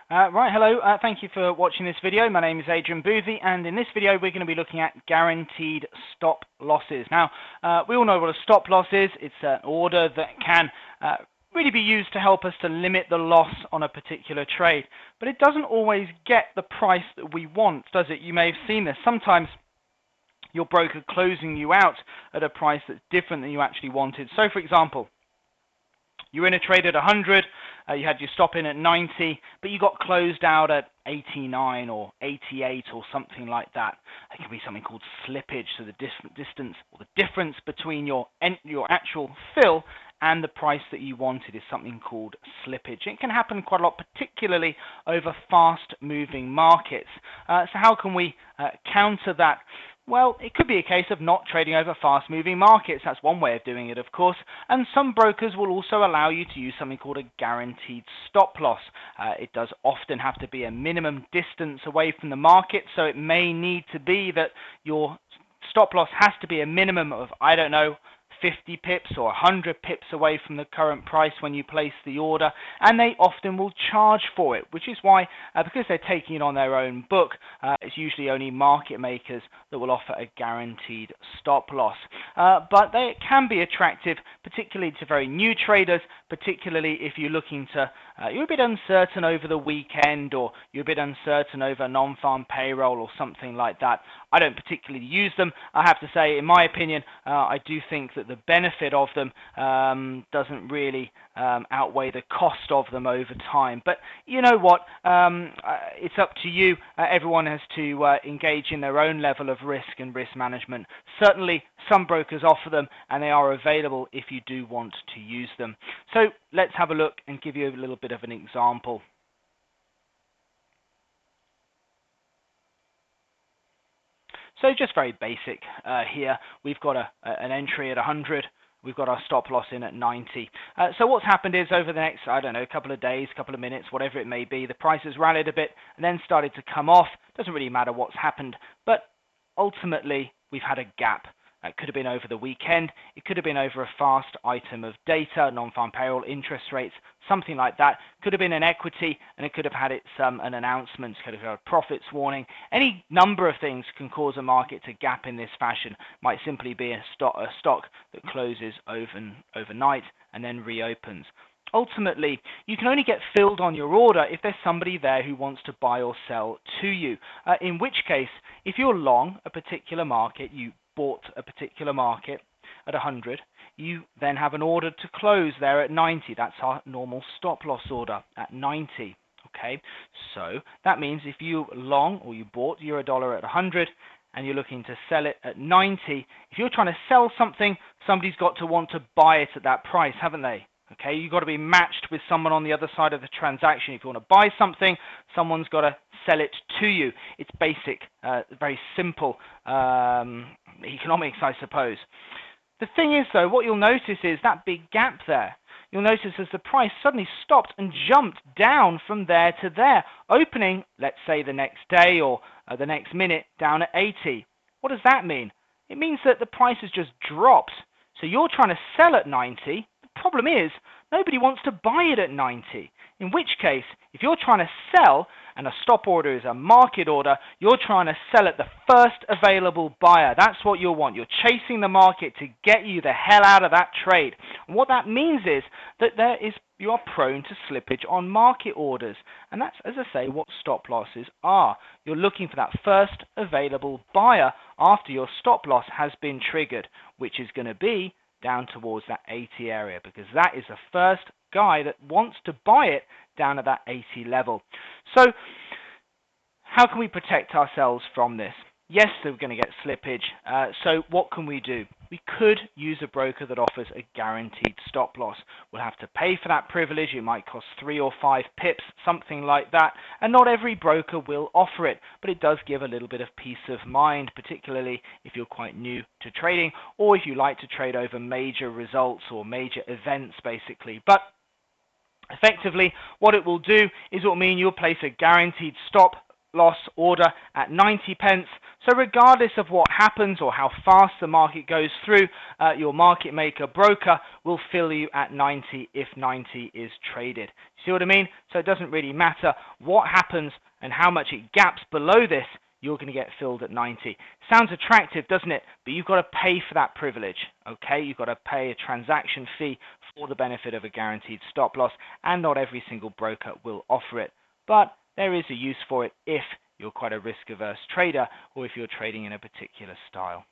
Right, hello. Thank you for watching this video. My name is Adrian Boothby, and in this video we're going to be looking at guaranteed stop losses. Now, we all know what a stop loss is. It's an order that can really be used to help us to limit the loss on a particular trade. But it doesn't always get the price that we want, does it? You may have seen this. Sometimes your broker closing you out at a price that's different than you actually wanted. So, for example, you were in a trade at 100, you had your stop in at 90, but you got closed out at 89 or 88 or something like that. It can be something called slippage, so the distance or the difference between your actual fill and the price that you wanted is something called slippage. It can happen quite a lot, particularly over fast-moving markets. So how can we counter that? Well, it could be a case of not trading over fast-moving markets. That's one way of doing it, of course. And some brokers will also allow you to use something called a guaranteed stop loss. It does often have to be a minimum distance away from the market, so it may need to be that your stop loss has to be a minimum of, I don't know, 50 pips or 100 pips away from the current price when you place the order, and they often will charge for it, which is why, because they're taking it on their own book, it's usually only market makers that will offer a guaranteed stop loss. But they can be attractive, particularly to very new traders, particularly if you're looking to, you're a bit uncertain over the weekend, or you're a bit uncertain over non-farm payroll or something like that. I don't particularly use them. I have to say, in my opinion, I do think that the benefit of them doesn't really outweigh the cost of them over time. But you know what? It's up to you. Everyone has to engage in their own level of risk and risk management. Certainly, some brokers offer them, and they are available if you do want to use them. So let's have a look and give you a little bit of an example. So just very basic here. We've got an entry at 100. We've got our stop loss in at 90. So what's happened is over the next, I don't know, couple of days, couple of minutes, whatever it may be, the price has rallied a bit and then started to come off. Doesn't really matter what's happened, but ultimately we've had a gap. It could have been over the weekend. It could have been over a fast item of data, non-farm payroll, interest rates, something like that. Could have been an equity, and it could have had an announcement, could have had a profits warning. Any number of things can cause a market to gap in this fashion. Might simply be a stock that closes overnight and then reopens. Ultimately, you can only get filled on your order if there's somebody there who wants to buy or sell to you. In which case, if you're long a particular market, you bought a particular market at 100, you then have an order to close there at 90. That's our normal stop loss order at 90. Okay, so that means if you long or you bought euro-dollar at 100 and you're looking to sell it at 90, if you're trying to sell something, somebody's got to want to buy it at that price, haven't they? Okay, you've got to be matched with someone on the other side of the transaction. If you want to buy something, someone's got to sell it to you. It's basic, very simple economics, I suppose. The thing is, though, what you'll notice is that big gap there. You'll notice as the price suddenly stopped and jumped down from there to there, opening, let's say, the next day or the next minute down at 80. What does that mean? It means that the price has just dropped. So you're trying to sell at 90. Problem is, nobody wants to buy it at 90. In which case, if you're trying to sell and a stop order is a market order, you're trying to sell at the first available buyer. That's what you want. You're chasing the market to get you the hell out of that trade. And what that means is that you are prone to slippage on market orders. And that's, as I say, what stop losses are. You're looking for that first available buyer after your stop loss has been triggered, which is going to be down towards that 80 area, because that is the first guy that wants to buy it down at that 80 level. So how can we protect ourselves from this? Yes, we're going to get slippage. So what can we do? We could use a broker that offers a guaranteed stop loss. We'll have to pay for that privilege. It might cost 3 or 5 pips, something like that. And not every broker will offer it, but it does give a little bit of peace of mind, particularly if you're quite new to trading or if you like to trade over major results or major events, basically. But effectively, what it will do is it will mean you'll place a guaranteed stop loss order at 90 pence. So regardless of what happens or how fast the market goes through, your market maker broker will fill you at 90 if 90 is traded. See what I mean? So it doesn't really matter what happens and how much it gaps below this, you're going to get filled at 90. Sounds attractive, doesn't it? But you've got to pay for that privilege, okay? You've got to pay a transaction fee for the benefit of a guaranteed stop loss, and not every single broker will offer it. But there is a use for it if you're quite a risk-averse trader or if you're trading in a particular style.